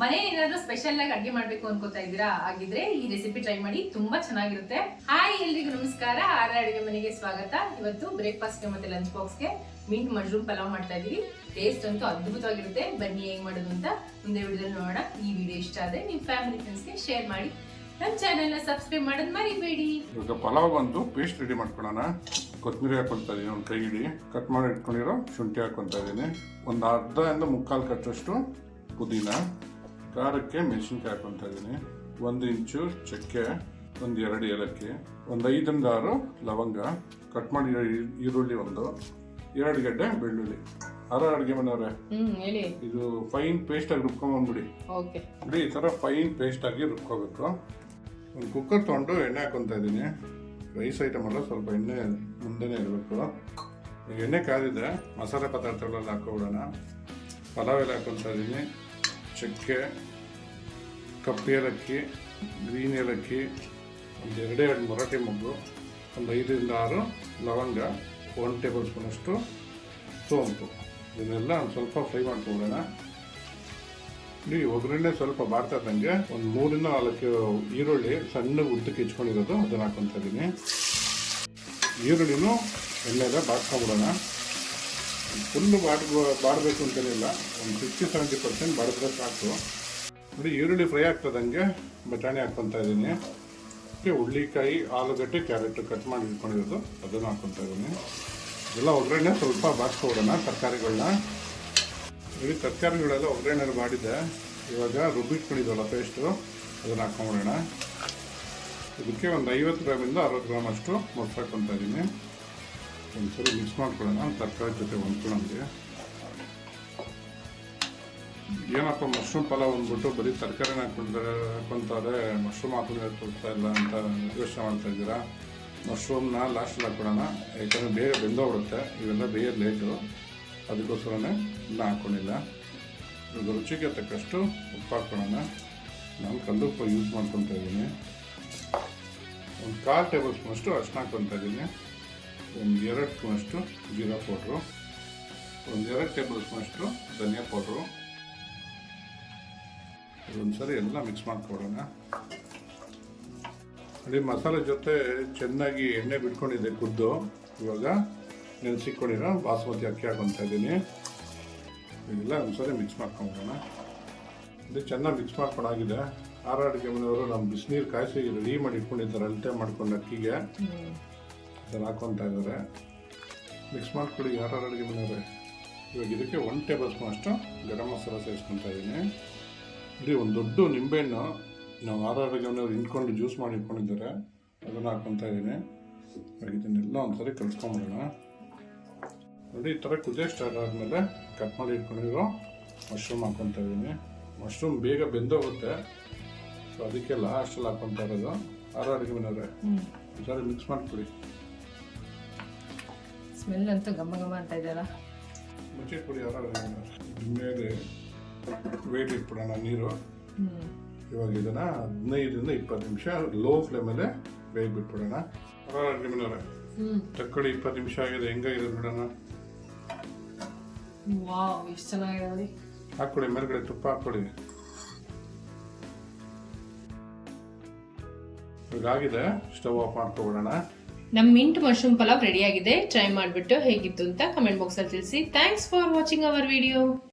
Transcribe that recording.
ಮನೆ ಏನಾದ್ರೂ ಸ್ಪೆಷಲ್ ಆಗಿ ಅಡುಗೆ ಮಾಡ್ಬೇಕು ಅನ್ಕೋತಾ ಇದ್ದೀರಾ? ಆಗಿದ್ರೆ ಈ ರೆಸಿಪಿ ಟ್ರೈ ಮಾಡಿ, ತುಂಬಾ ಚೆನ್ನಾಗಿರುತ್ತೆ. ಹಾಯ್, ಎಲ್ರಿಗೂ ನಮಸ್ಕಾರ. ಆರ ಅಡುಗೆ ಮನೆಗೆ ಸ್ವಾಗತ. ಇವತ್ತು ಬ್ರೇಕ್ಫಾಸ್ಟ್ಗೆ ಮತ್ತೆ ಲಂಚ್ ಬಾಕ್ಸ್ಗೆ ಮಿಂಟ್ ಮಶ್ರೂಮ್ ಪಲಾವ್ ಮಾಡ್ತಾ ಇದೀವಿ. ಟೇಸ್ಟ್ ಅಂತೂ ಅದ್ಭುತವಾಗಿರುತ್ತೆ. ಬನ್ನಿ ಹೇಗ್ ಮಾಡೋದು ಅಂತ ಮುಂದೆ ವಿಡಿಯೋದಲ್ಲಿ ನೋಡೋಣ. ಈ ವಿಡಿಯೋ ಇಷ್ಟ ಆದ್ರೆ ನಿಮ್ ಫ್ಯಾಮಿಲಿ ಫ್ರೆಂಡ್ಸ್ಗೆ ಶೇರ್ ಮಾಡಿ. ನಮ್ಮ ಚಾನೆಲ್ನ ಸಬ್ಸ್ಕ್ರೈಬ್ ಮಾಡೋದು ಮರಿಬೇಡಿ. ಈಗ ಪಲಾವ್ ಒಂದು ಪೇಸ್ಟ್ ರೆಡಿ ಮಾಡ್ಕೊಳ್ಳೋಣ. ಕೊತ್ತಂಬರಿ ಹಾಕೊಳ್ತಾ ಇದೀನಿ, ಒಂದು ಕೈ ಹಿಡಿ. ಕಟ್ ಮಾಡಿ ಇಟ್ಕೊಂಡಿರೋ ಶುಂಠಿ ಹಾಕೊಳ್ತಾ ಇದೀನಿ. ಒಂದು ಅರ್ಧದಿಂದ ಮುಕ್ಕಾಲು ಕಟ್ಟಷ್ಟು ಪುದೀನ. ಖಾರಕ್ಕೆ ಮೆಣಸಿನ್ಕಾಯಿ ಹಾಕೊಳ್ತಾ ಇದೀನಿ. 1 ಇಂಚು ಚಕ್ಕೆ, ಒಂದು 2 ಏಲಕ್ಕಿ, ಒಂದು 5 ರಿಂದ 6 ಲವಂಗ, ಕಟ್ ಮಾಡಿ ಈರುಳ್ಳಿ, 2 ಗಡ್ಡೆ ಬೆಳ್ಳುಳ್ಳಿ. ಅಡುಗೆ ಮನೆಯವ್ರೆ, ಇದು ಫೈನ್ ಪೇಸ್ಟ್ ಆಗಿ ರುಬ್ಕೊಂಡ್ಬಂದ್ಬಿಡಿ. ನೋಡಿ, ಈ ತರ ಫೈನ್ ಪೇಸ್ಟ್ ಆಗಿ ರುಬ್ಕೋಬೇಕು. ಒಂದು ಕುಕ್ಕರ್ ತೊಗೊಂಡು ಎಣ್ಣೆ ಹಾಕೊತಾ ಇದ್ದೀನಿ. ರೈಸ್ ಐಟಮ್ ಅಲ್ಲ, ಸ್ವಲ್ಪ ಎಣ್ಣೆ ಮುಂದೆನೇ ಇರಬೇಕು. ಈಗ ಎಣ್ಣೆ ಕಾದಿದೆ, ಮಸಾಲೆ ಪದಾರ್ಥಗಳೆಲ್ಲ ಹಾಕೊಬಿಡೋಣ. ಪಲಾವ್ ಎಲ್ಲ ಹಾಕೊತಾ ಇದ್ದೀನಿ. ಚಕ್ಕೆ, ಕಪ್ಪು ಏಲಕ್ಕಿ, ಗ್ರೀನ್ ಏಲಕ್ಕಿ, ಒಂದು 2 ಮೊರಟೆ ಮೊಗ್ಗು, ಒಂದು 5 ರಿಂದ 6 ಲವಂಗ, 1 ಟೇಬಲ್ ಸ್ಪೂನಷ್ಟು ಸೋಂಪು. ಇದನ್ನೆಲ್ಲ ಒಂದು ಸ್ವಲ್ಪ ಫ್ರೈ ಮಾಡ್ಕೊಬಿಡೋಣ. ಇಲ್ಲಿ ಒಗ್ಗರಣೆ ಸ್ವಲ್ಪ ಬಾಡ್ತಾ ಇದ್ದಂಗೆ ಒಂದು 3 ರಿಂದ 4 ಈರುಳ್ಳಿ ಸಣ್ಣ ಉದ್ದಕ್ಕೆ ಹೆಚ್ಕೊಂಡಿರೋದು ಅದನ್ನು ಹಾಕೊತಾ ಇದ್ದೀನಿ. ಈರುಳ್ಳಿನೂ ಎಣ್ಣೆಗೆ ಬಾಡ್ಸ್ಕೊಂಬಿಡೋಣ. ಫುಲ್ಲು ಬಾಡಬೇಕು ಅಂತೇನಿಲ್ಲ, ಒಂದು 60-70% ಬಾಡಿದ್ರೆ ಸಾಕು. ನೋಡಿ, ಈರುಳ್ಳಿ ಫ್ರೈ ಆಗ್ತದಂಗೆ ಬಟಾಣಿ ಹಾಕ್ಕೊತಾ ಇದ್ದೀನಿ. ಹುಳ್ಳಿಕಾಯಿ, ಆಲೂಗಡ್ಡೆ, ಕ್ಯಾರೆಟ್ ಕಟ್ ಮಾಡಿ ಇಟ್ಕೊಂಡಿರೋದು ಅದನ್ನು ಹಾಕ್ಕೊತಾ ಇದ್ದೀನಿ. ಎಲ್ಲ ಒಗ್ಗರಣೆ ಸ್ವಲ್ಪ ಬಾಡಿಸ್ಕೊಬಿಡೋಣ ತರಕಾರಿಗಳನ್ನ. ನೋಡಿ, ತರಕಾರಿಗಳೆಲ್ಲ ಒಗ್ಗರಣೆ ಮಾಡಿದೆ. ಇವಾಗ ರುಬ್ಬಿಟ್ಕೊಂಡಿದ್ವಲ್ಲ ಪೇಸ್ಟು, ಅದನ್ನು ಹಾಕ್ಕೊಂಬಿಡೋಣ. ಇದಕ್ಕೆ ಒಂದು 50 ಗ್ರಾಮಿಂದ 60 ಗ್ರಾಮ್ ಅಷ್ಟು ಮೊಸರು ಹಾಕ್ಕೊತಾ ಇದ್ದೀನಿ. ಒಂದ್ಸರಿ ಮಿಕ್ಸ್ ಮಾಡ್ಕೊಳ್ಳೋಣ ತರಕಾರಿ ಜೊತೆ ಹೊಂದ್ಕೊಳ್ಳೋಂಗೆ. ಏನಪ್ಪ ಮಶ್ರೂಮ್ ಪಲಾವ್ ಅಂದ್ಬಿಟ್ಟು ಬರೀ ತರಕಾರಿನ ಹಾಕ್ಕೊಂತಾರೆ, ಮಶ್ರೂಮ್ ಹಾಕೊಂಡು ಕೊಡ್ತಾ ಇಲ್ಲ ಅಂತ ಯೋಚನೆ ಮಾಡ್ತಾ ಇದ್ದೀರಾ? ಮಶ್ರೂಮ್ನ ಲಾಸ್ಟಲ್ಲಿ ಹಾಕೊಳ್ಳೋಣ, ಯಾಕಂದರೆ ಬೇಗ ಬೆಂದೋಗ್ಬಿಡುತ್ತೆ. ಇವೆಲ್ಲ ಬೇಗ ಲೇಟು, ಅದಕ್ಕೋಸ್ಕರನೇ ಇನ್ನೂ ಹಾಕ್ಕೊಂಡಿಲ್ಲ. ಇವಾಗ ರುಚಿಗೆ ತಕ್ಕಷ್ಟು ಉಪ್ಪು ಹಾಕ್ಕೊಳ್ಳೋಣ. ನಾನು ಕಲ್ಲುಪ್ಪು ಯೂಸ್ ಮಾಡ್ಕೊತಾ ಇದ್ದೀನಿ. ಒಂದು 1/4 ಟೇಬಲ್ ಸ್ಪೂನಷ್ಟು ಅರಿಶಿನ ಹಾಕ್ಕೊತಾ ಇದ್ದೀನಿ. ಒಂದು 2 ಸ್ಪೂನಷ್ಟು ಜೀರಾ ಪೌಡ್ರು, ಒಂದು 2 ಟೇಬಲ್ ಸ್ಪೂನಷ್ಟು ಧನಿಯಾ ಪೌಡ್ರು. ಇದೊಂದ್ಸರಿ ಎಲ್ಲ ಮಿಕ್ಸ್ ಮಾಡ್ಕೊಡೋಣ. ನೋಡಿ, ಮಸಾಲೆ ಜೊತೆ ಚೆನ್ನಾಗಿ ಎಣ್ಣೆ ಬಿಟ್ಕೊಂಡಿದೆ ಕುದ್ದು. ಇವಾಗ ನೆನೆಸಿಕೊಂಡಿರೋ ಬಾಸುಮತಿ ಅಕ್ಕಿ ಹಾಕೊತಾ ಇದ್ದೀನಿ. ಇದೆಲ್ಲ ಒಂದ್ಸರಿ ಮಿಕ್ಸ್ ಮಾಡ್ಕೊಂಬೋಣ. ಇದು ಚೆನ್ನಾಗಿ ಮಿಕ್ಸ್ ಮಾಡ್ಕೊಂಡಾಗಿದೆ. ಅಡುಗೆ ಮನೆಯವರು ನಮ್ಮ ಬಿಸಿನೀರು ಕಾಯಿಸಿ ರೆಡಿ ಮಾಡಿ ಇಟ್ಕೊಂಡಿದ್ದಾರೆ. ಅಳತೆ ಮಾಡ್ಕೊಂಡು ಅಕ್ಕಿಗೆ ಅದನ್ನು ಹಾಕ್ಕೊತಾ ಇದ್ದಾರೆ. ಮಿಕ್ಸ್ ಮಾಡ್ಕೊಳ್ಳಿ ಅಡುಗೆ ಮನೆಯವರೇ. ಇವಾಗ ಇದಕ್ಕೆ 1 ಟೇಬಲ್ ಸ್ಪೂನ್ ಅಷ್ಟು ಗರಂ ಮಸಾಲ ಸೇರಿಸ್ಕೊತಾ ಇದ್ದೀನಿ. ಇಲ್ಲಿ ಒಂದು ದೊಡ್ಡ ನಿಂಬೆಹಣ್ಣು ನಾವು ಅಡುಗೆ ಮನೆಯವರು ಹಿಂಡ್ಕೊಂಡು ಜ್ಯೂಸ್ ಮಾಡಿ ಇಟ್ಕೊಂಡಿದ್ದಾರೆ, ಅದನ್ನು ಹಾಕ್ಕೊತಾ ಇದ್ದೀನಿ. ಇದನ್ನೆಲ್ಲ ಒಂದ್ಸರಿ ಕಲಿಸ್ಕೊಂಬಿಡೋಣ. ನೋಡಿ, ಈ ಥರ ಕುದಿಯೋ ಸ್ಟಾರ್ಟ್ ಆದಮೇಲೆ ಕಟ್ ಮಾಡಿ ಇಟ್ಕೊಂಡಿರೋ ಮಶ್ರೂಮ್ ಹಾಕ್ಕೊತಾ ಇದ್ದೀನಿ. ಮಶ್ರೂಮ್ ಬೇಗ ಬೆಂದೋಗುತ್ತೆ, ಸೊ ಅದಕ್ಕೆ ಲಾಸ್ಟಲ್ಲಿ ಹಾಕ್ಕೊತಾ ಇರೋದು. ಅಡುಗೆ ಮನೆಯವರೇ, ಒಂದ್ಸರಿ ಮಿಕ್ಸ್ ಮಾಡ್ಕೊಡಿ. ಸ್ಮೆಲ್ ಅಂತೂ ಘಮ ಘಮ ಅಂತ ಇದೆಯಲ್ಲ. ಮುಚ್ಚಿಟ್ಬಿಡಿ. ಮೇಲೆ ವೇಟ್ ಇಟ್ಬಿಡೋಣ ನೀರು. ಇವಾಗ ಇದನ್ನು 15 ರಿಂದ 20 ನಿಮಿಷ ಲೋ ಫ್ಲೇಮಲ್ಲೇ ಬೇಗ ಬಿಟ್ಬಿಡೋಣ. ಅಡುಗೆ ಮನೆಯವರೇ, ತಕ್ಕೊಳ್ಳಿ. 20 ನಿಮಿಷ ಆಗಿದೆ. ಹೆಂಗಾಗಿದೆ ಬಿಡೋಣ. ವಾವ್, ಎಷ್ಟು ಚೆನ್ನಾಗಿದೆ ನೋಡಿ. ಹಾಕ್ಕೊಡಿ, ಮೇಲ್ಗಡೆ ತುಪ್ಪ ಹಾಕ್ಕೊಡಿ. ಇವಾಗಿದೆ, ಸ್ಟವ್ ಆಫ್ ಮಾಡ್ಕೊಬಿಡೋಣ. ನಮ್ಮ ಮಿಂಟ್ ಮಶ್ರೂಮ್ ಪಲಾವ್ ರೆಡಿ ಆಗಿದೆ. ಟ್ರೈ ಮಾಡಿಬಿಟ್ಟು ಹೇಗಿತ್ತು ಅಂತ ಕಮೆಂಟ್ ಬಾಕ್ಸಲ್ಲಿ ತಿಳಿಸಿ. Thanks for watching our video.